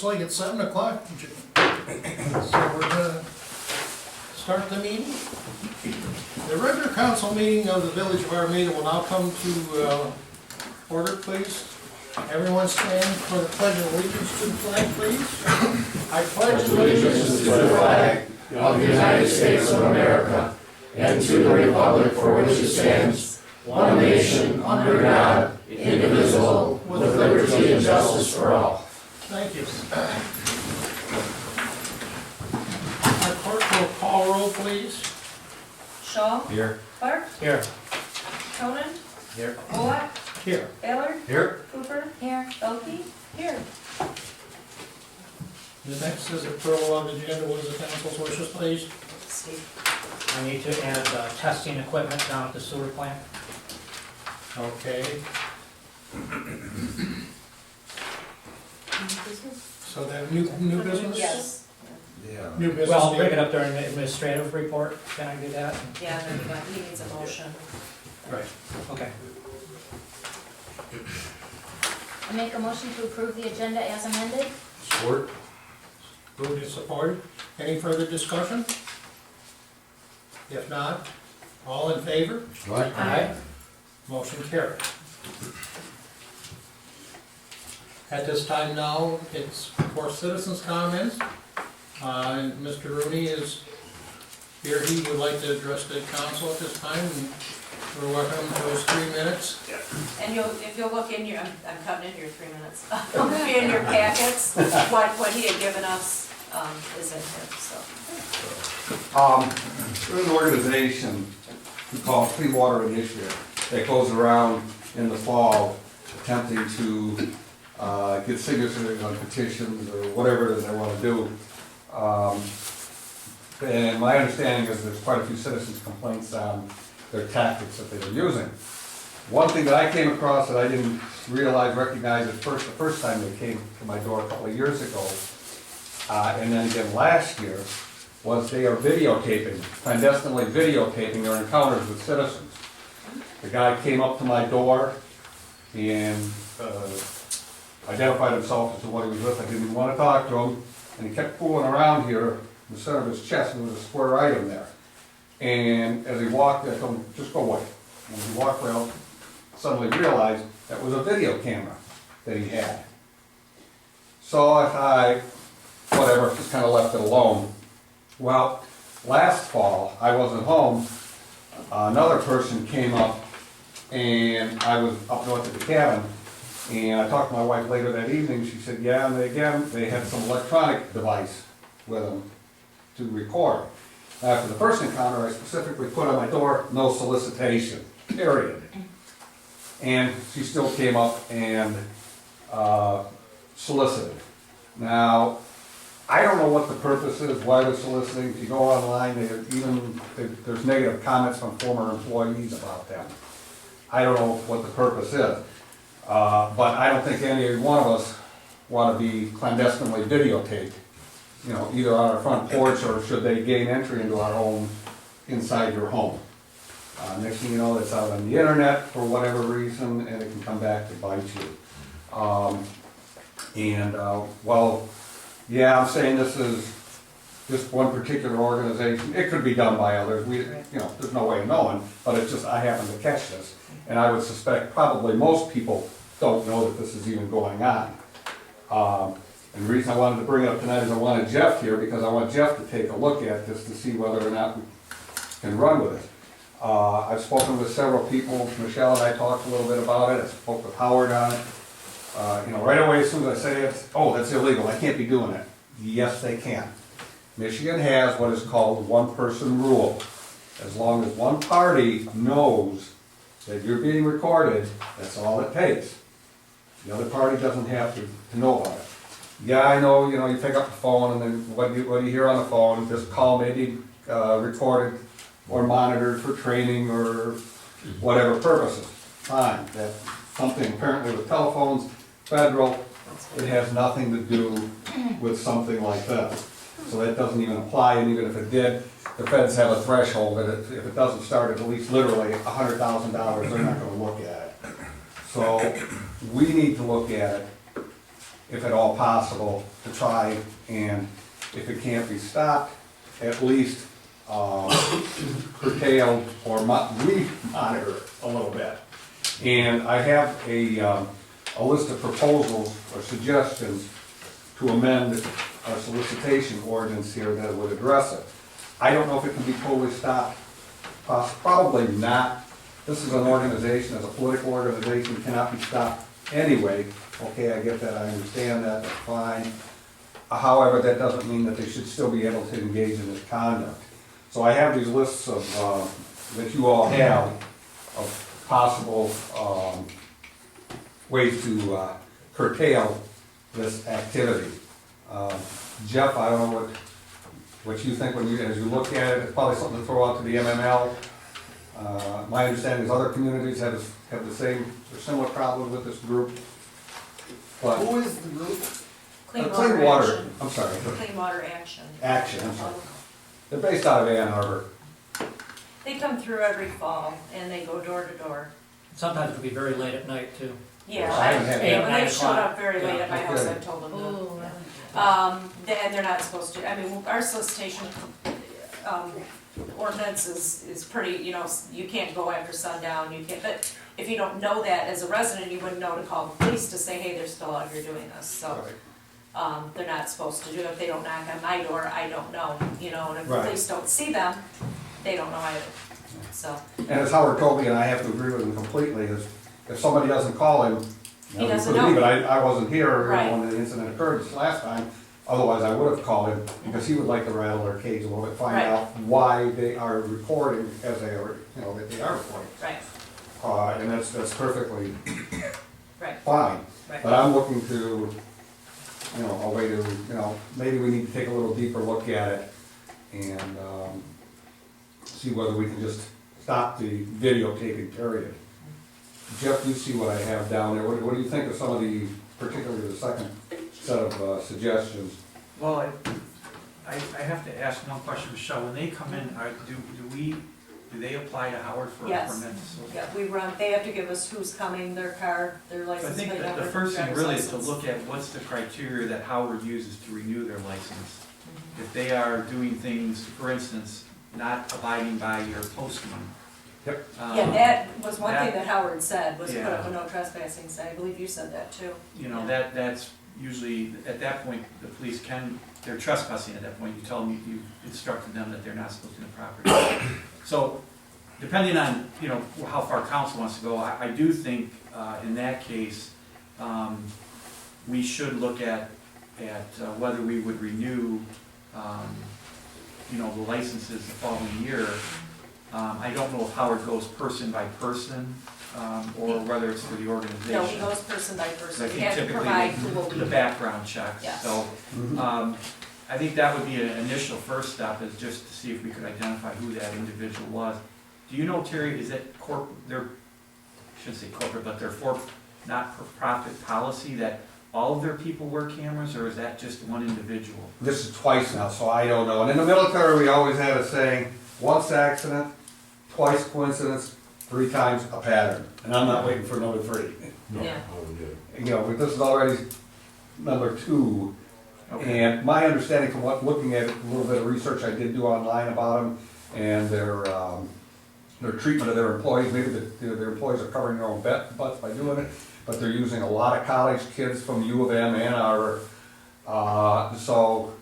looks like it's 7 o'clock. So we're gonna start the meeting. The regular council meeting of the Village of Armada will now come to order, please. Everyone stand for the pledge of allegiance to the flag, please. I pledge allegiance to the flag of the United States of America and to the republic for which it stands, one nation, under God, indivisible, with liberty and justice for all. Thank you. Our clerk will call roll, please. Shaw? Here. Clark? Here. Conan? Here. Bullock? Here. Baylor? Here. Cooper? Here. Elke? Here. The next is approval of the agenda. What is the council's wishes, please? I need to add testing equipment down at the sewer plant. Okay. So that new business? Yes. Yeah. New business. Well, I'll bring it up during the administrative report. Can I do that? Yeah, there you go. He needs a motion. Right. Okay. I make a motion to approve the agenda as amended. Support. Moved and supported. Any further discussion? If not, all in favor? Right. Aye. Motion carried. At this time now, it's for citizens' comments. And Mr. Rooney is here. He would like to address the council at this time. And we're welcome to his 3 minutes. And if you'll look in your, I'm cutting into your 3 minutes. In your packets, what he had given us, is in here, so. There's an organization we call Clean Water Initiative that goes around in the fall attempting to get signatures on petitions or whatever it is they want to do. And my understanding is there's quite a few citizens' complaints on their tactics that they're using. One thing that I came across that I didn't recognize the first time they came to my door a couple of years ago, and then again last year, was they are videotaping, clandestinely videotaping their encounters with citizens. The guy came up to my door and identified himself as to what he was with. I didn't even want to talk to him, and he kept fooling around here in the center of his chest, and there was a square item there. And as he walked, I told him, just go away. And he walked away, suddenly realized that was a video camera that he had. So I thought, whatever, just kind of left it alone. Well, last fall, I wasn't home, another person came up, and I was up north at the cabin, and I talked to my wife later that evening. She said, yeah, and they had some electronic device with them to record. After the first encounter, I specifically put on my door, no solicitation, period. And she still came up and solicited. Now, I don't know what the purpose is, why they're soliciting. If you go online, there's negative comments from former employees about them. I don't know what the purpose is. But I don't think any one of us want to be clandestinely videotaped, you know, either on our front porch or should they gain entry into our home, inside your home. Next thing you know, it's out on the internet for whatever reason, and it can come back to bite you. Well, yeah, I'm saying this is just one particular organization. It could be done by others. There's no way of knowing, but it's just, I happen to catch this. And I would suspect probably most people don't know that this is even going on. And the reason I wanted to bring it up tonight is I wanted Jeff here because I want Jeff to take a look at this to see whether or not we can run with it. I've spoken with several people. Michelle and I talked a little bit about it. I spoke with Howard on it. Right away, as soon as I say it, oh, that's illegal, I can't be doing it. Yes, they can. Michigan has what is called the one-person rule. As long as one party knows that you're being recorded, that's all it takes. The other party doesn't have to know about it. Yeah, I know, you pick up the phone and then what do you hear on the phone? This call may be recorded or monitored for training or whatever purposes. Fine, that's something apparently with telephones, federal, it has nothing to do with something like this. So that doesn't even apply, and even if it did, the feds have a threshold that if it doesn't start at least literally $100,000, they're not gonna look at it. So we need to look at it if at all possible, to try and, if it can't be stopped, at least curtailed or re-monitor it a little bit. And I have a list of proposals or suggestions to amend our solicitation ordinance here that would address it. I don't know if it can be totally stopped, probably not. This is an organization, as a political organization, cannot be stopped anyway. Okay, I get that, I understand that, that's fine. However, that doesn't mean that they should still be able to engage in this conduct. So I have these lists of, that you all have, of possible ways to curtail this activity. Jeff, I don't know what you think when you, as you look at it, it's probably something to throw out to the MML. My understanding is other communities have the same, or similar problem with this group. But Who is the group? Clean Water, Action. I'm sorry, Clean Water Action. Action, I'm sorry. They're based out of Ann Arbor. They come through every fall and they go door to door. Sometimes it can be very late at night too. Yeah, I haven't had yeah, when 9 they showed up very late Yeah, at my house, okay. I've told them to. Ooh, And they're not supposed to, I mean, our solicitation, ordinance is pretty, you know, you can't go after sundown, you can't, but if you don't know that as a resident, you wouldn't know to call the police to say, hey, they're still out here doing this, so. They're not supposed to do it, if they don't knock on my door, I don't know, you know, and if the Right. police don't see them, they don't know either, so. And as Howard told me, and I have to agree with him completely, is if somebody doesn't call him, He doesn't could be, know. but I wasn't here Right. when the incident occurred this last time. Otherwise, I would have called him, because he would like to rattle their cage a little bit, find Right. out why they are recording as they are, you know, that they are recording. Right, And that's perfectly right, fine. right. But I'm looking to, you know, a way to, you know, maybe we need to take a little deeper look at it and see whether we can just stop the videotaping period. Jeff, you see what I have down there. What do you think of some of the, particularly the second set of suggestions? Well, I have to ask one question, Michelle, when they come in, do they apply to Howard for Yes. permits? Yeah, we run, they have to give us who's coming, their car, their So I license think plate that number. the first thing driver's really is to license. look at what's the criteria that Howard uses to renew their license. Mhm. If they are doing things, for instance, not abiding by your posting. Yep. Yeah, that was one thing that- that Howard said, was put up Yeah. a no trespassing sign, I believe you said that too. You know, Yeah. that's usually, at that point, the police they're trespassing at that point, you tell them, you instructed them that they're not supposed to be on the property. So, depending on, you know, how far council wants to go, I do think, in that case, we should look at whether we would renew, you know, the licenses the following year. I don't know if Howard goes person by person, or whether it's through the organization. No, he goes person by I person, we think have to typically provide who will the be. background checks. Yes. So, I think that would be an initial first step, is just to see if we could identify who that individual was. Do you know, Terry, is it I shouldn't say corporate, but their not-for-profit policy that all of their people wear cameras, or is that just one individual? This is twice now, so I don't know. And in the military, we always had a saying, once accident, twice coincidence, 3 times a pattern. And I'm not waiting for number 3. Yeah. You know, but this is already number 2. Okay. And my understanding from looking at it, a little bit of research I did do online about them, and their treatment of their employees, maybe their employees are covering their own butts by doing it, but they're using a lot of college kids from U of M and Arbor. So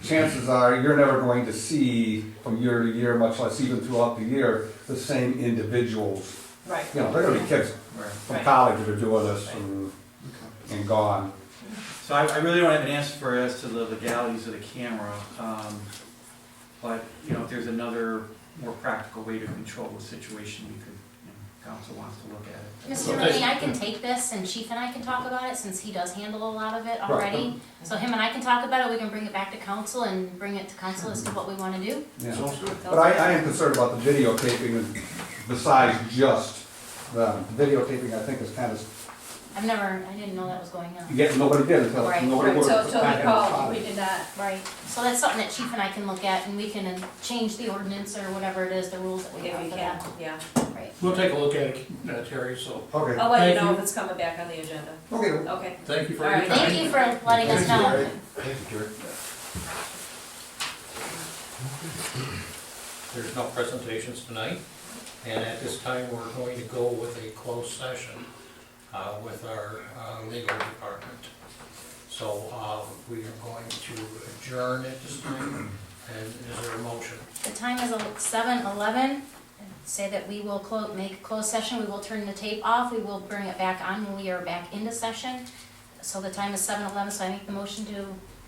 chances are you're never going to see from year to year, much less even throughout the year, the same individuals. Right. You know, they're gonna be kids Right. from Right. college that are doing this and gone. So I really don't have an answer for you as to the legalities of the camera, but, you know, if there's another more practical way to control the situation, we could, you know, council wants to look at it. Mr. Okay. Rooney, I can take this and Chief and I can talk about it since he does handle a lot of it already. So him and I can talk about it, we can bring it back to council and bring it to council as to what we wanna do. Yeah. Sounds good. But I am concerned about the videotaping, and besides just the videotaping, I think is kind of I didn't know that was going on. Nobody did until, Right. nobody worked. So, till back we in the called, spot. we did not, Right, so that's something that Chief and I can look at, and we can change the ordinance or whatever it is, the rules that we if have you for can, that. yeah. Right. We'll take a look at it, Terry, so, Okay, I'll let you Thank know you. if it's coming back on the agenda. okay. Okay. thank you for All your right, time. Thank you for letting us Thank you, know. Terry. Thank you, Jerry. There's no presentations tonight, and at this time, we're going to go with a closed session with our legal department. So we are going to adjourn at this time, and is there a motion? The time is 7:11. Say that we will make a closed session, we will turn the tape off, we will bring it back on when we are back into session. So the time is 7:11, so I make the motion to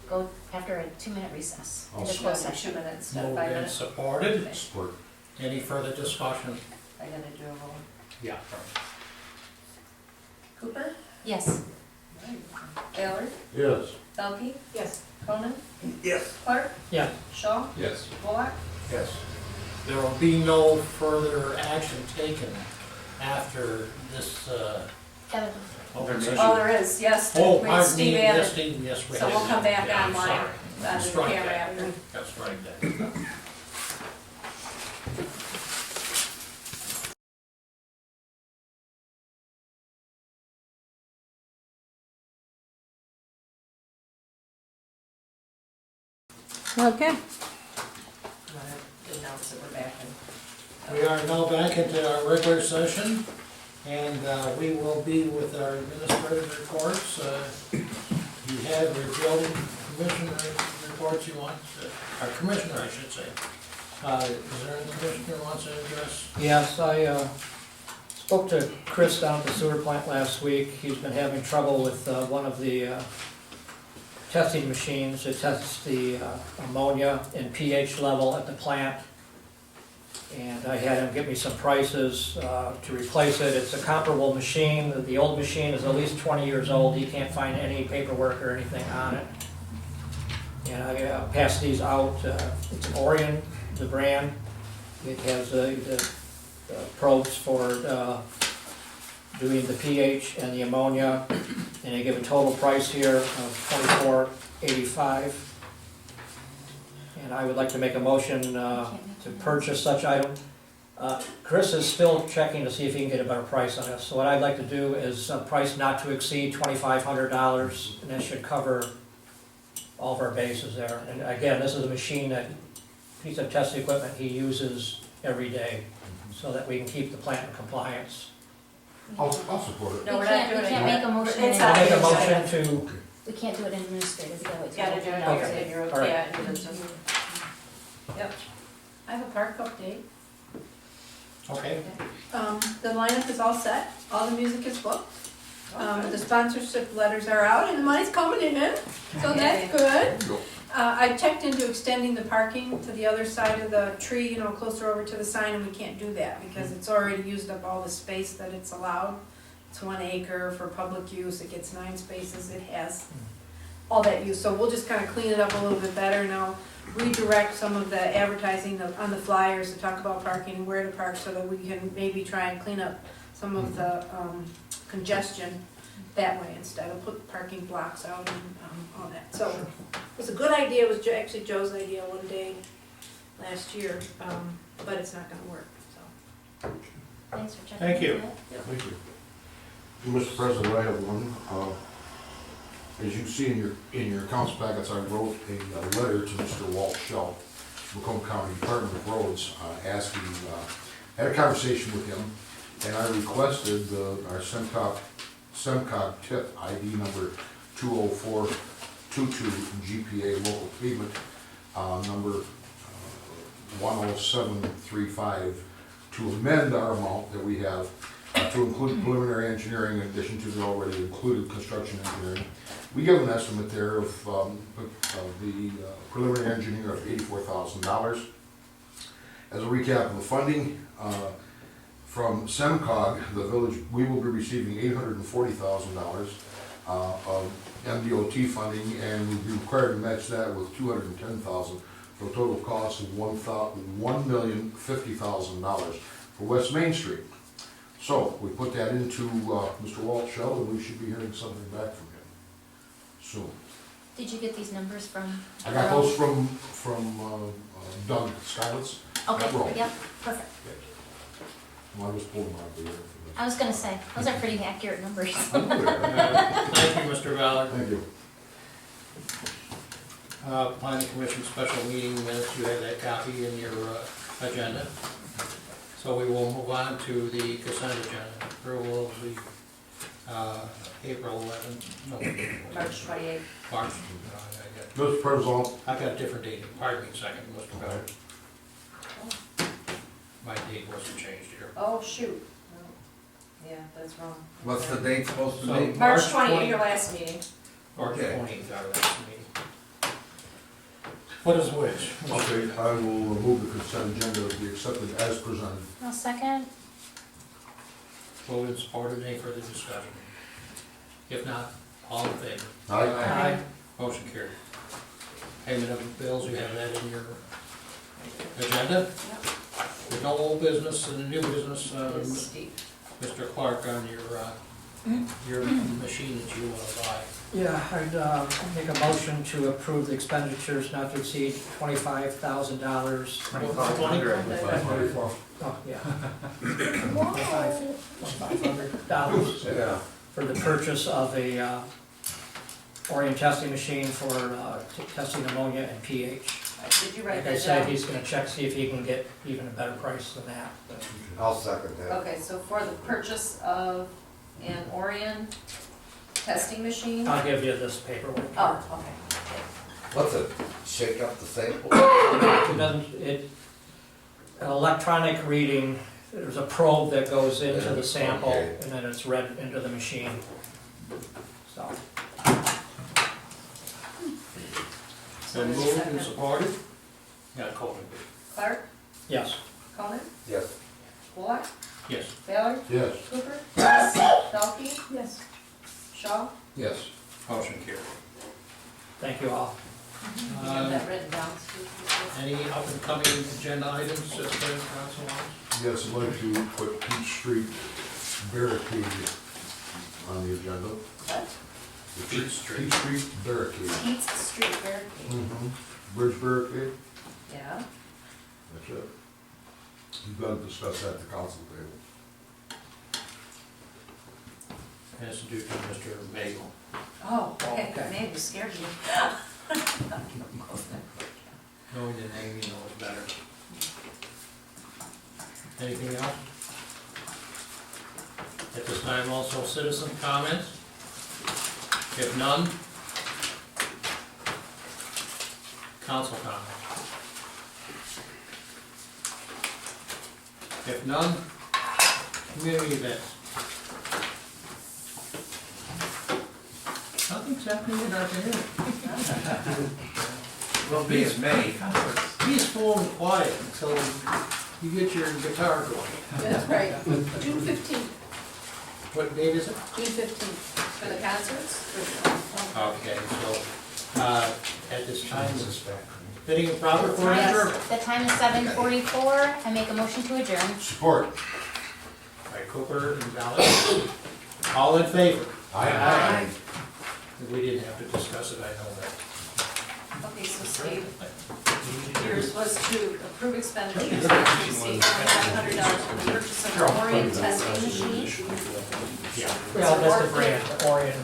go after a 2-minute recess I'll into closed 2 session. minutes, instead of Moved 5 and minutes. supported. Support. Any further discussion? I gotta do a roll. Yeah. Cooper? Yes. Baylor? Yes. Belkey? Yes. Conan? Yes. Clark? Yeah. Shaw? Yes. Bullock? Yes. There will be no further action taken after this open session. Oh, there is, yes. Oh, Wait, pardon me, Steve yes, added. Steve, yes, we So have. we'll come back Yeah, I'm online, sorry. on the Strike camera that. after. That's right, that. Okay. Announce that we're back in. We are now back into our regular session, and we will be with our administrative reports. You have your building commissioner reports you want, our commissioner, I should say. Is there any commissioner who wants to address? Yes, I spoke to Chris down at the sewer plant last week. He's been having trouble with one of the testing machines. It tests the ammonia and pH level at the plant. And I had him get me some prices to replace it. It's a comparable machine. The old machine is at least 20 years old. He can't find any paperwork or anything on it. And I passed these out. It's an Orion, the brand. It has the probes for doing the pH and the ammonia. And they give a total price here of $24.85. And I would like to make a motion to purchase such item. Chris is still checking to see if he can get a better price on this. So what I'd like to do is a price not to exceed $2,500, and that should cover all of our bases there. And again, this is a machine that, piece of test equipment he uses every day, so that we can keep the plant in compliance. I'll support it. No, we're We not can't, doing we it can't yet. make a motion. It's in- not I'll make a Okay. motion to, We can't do it in administrative, we gotta wait. till Gotta do it's it done. here, and you're All right. okay, and it's just. Yep. I have a park update. Okay. The lineup is all set, all the music is booked. The sponsorship letters are out and the money's coming in, so that's good. I checked into extending the parking to the other side of the tree, you know, closer over to the sign, and we can't do that because it's already used up all the space that it's allowed. It's 1 acre for public use, it gets 9 spaces, it has all that use, so we'll just kind of clean it up a little bit better, and I'll redirect some of the advertising on the flyers to talk about parking and where to park, so that we can maybe try and clean up some of the congestion that way, instead of put parking blocks out and all that. So, it was a good idea, it was actually Joe's idea one day last year, but it's not gonna work, so. Thanks for checking. Thank you. into it. Thank you. Mr. President, I have one. As you see in your accounts packets, I wrote a letter to Mr. Walt Schell, Macomb County Department of Roads, asking, had a conversation with him, and I requested our SEMCOG tip ID number 20422 GPA local pavement, number 10735, to amend our amount that we have to include preliminary engineering in addition to the already included construction engineering. We give an estimate there of the preliminary engineer of $84,000. As a recap of the funding, from SEMCOG, the village, we will be receiving $840,000 of MDOT funding, and we'll be required to match that with $210,000 for a total cost of $1,050,000 for West Main Street. So, we put that into, Mr. Walt's shell, and we should be hearing something back from him soon. Did you get these numbers from? I got those from Doug Skylett's. Okay, Roll. yep, perfect. Well, I just pulled them out of the air. I was gonna say, those are pretty accurate numbers. Thank you, Mr. Ballard. Thank you. Planning Commission special meeting minutes, you have that copy in your agenda. So we will move on to the consent agenda. Approval of the April 11th, no, March 28th. March. Mr. President, I got a different date. Pardon me a second, Mr. Ballard. My date wasn't changed here. Oh, shoot. Yeah, that's wrong. What's the date supposed to So- be? March March 28th, your last meeting. March Okay. 20th, our last meeting. What is which? okay, I will remove the consent agenda to be accepted as presented. I'll second. Moved and supported, any further discussion? If not, all in favor? Aye. Motion carried. Payment of bills, you have that in your agenda. With no old business and new business, It's Steve. Mr. Clark, on your machine that you want to buy. Yeah, I'd make a motion to approve the expenditures not to exceed $25,000. 2,500. Oh, yeah. $500 Yeah. for the purchase of a Orion testing machine for testing ammonia and pH. Did you write Like I that said, down? he's gonna check, see if he can get even a better price than that. I'll second that. Okay, so for the purchase of an Orion testing machine? I'll give you this paperwork. Oh, okay. What's it? Shake up the sample? It doesn't, an electronic reading, there's a probe that goes into the sample, Okay. and then it's read into the machine. So, Been moved and supported? Got Coleman. Clark, yes. Conan, Yes. Bullock, Yes. Ballard, Yes. Cooper, Pelkey, Yes. Shaw. Yes. Motion carried. Thank you all. You have that written down, Steve? Any up and coming agenda items that the council wants? Yes, I'd like to put Peach Street barricade on the agenda. What? The Peach Street. Peach Street barricade. Pete's Street barricade. Bridge barricade, Yeah. that's it. You've got to discuss that at the council table. Has to do with Mr. Bagel. Oh, okay, Okay. man, you scared me. Knowing the name, you know it's better. Anything else? At this time, also citizen comments? If none, council comments. If none, community events. Nothing's happening in our community. Will be in May. Peaceful and quiet until you get your guitar going. That's right. June 15th, What date is it? June 15th. For the concerts? Okay, so, at this time, fitting and proper for adjournment. Yes, the time is 7:44. I make a motion to adjourn. Support. By Cooper and Ballard. All in favor? Aye. We didn't have to discuss it, I know that. Okay, so Steve, yours was to approve expenditures not to exceed $2,500 for the purchase of an Orion testing machine. Yeah. Well, that's the brand, Orion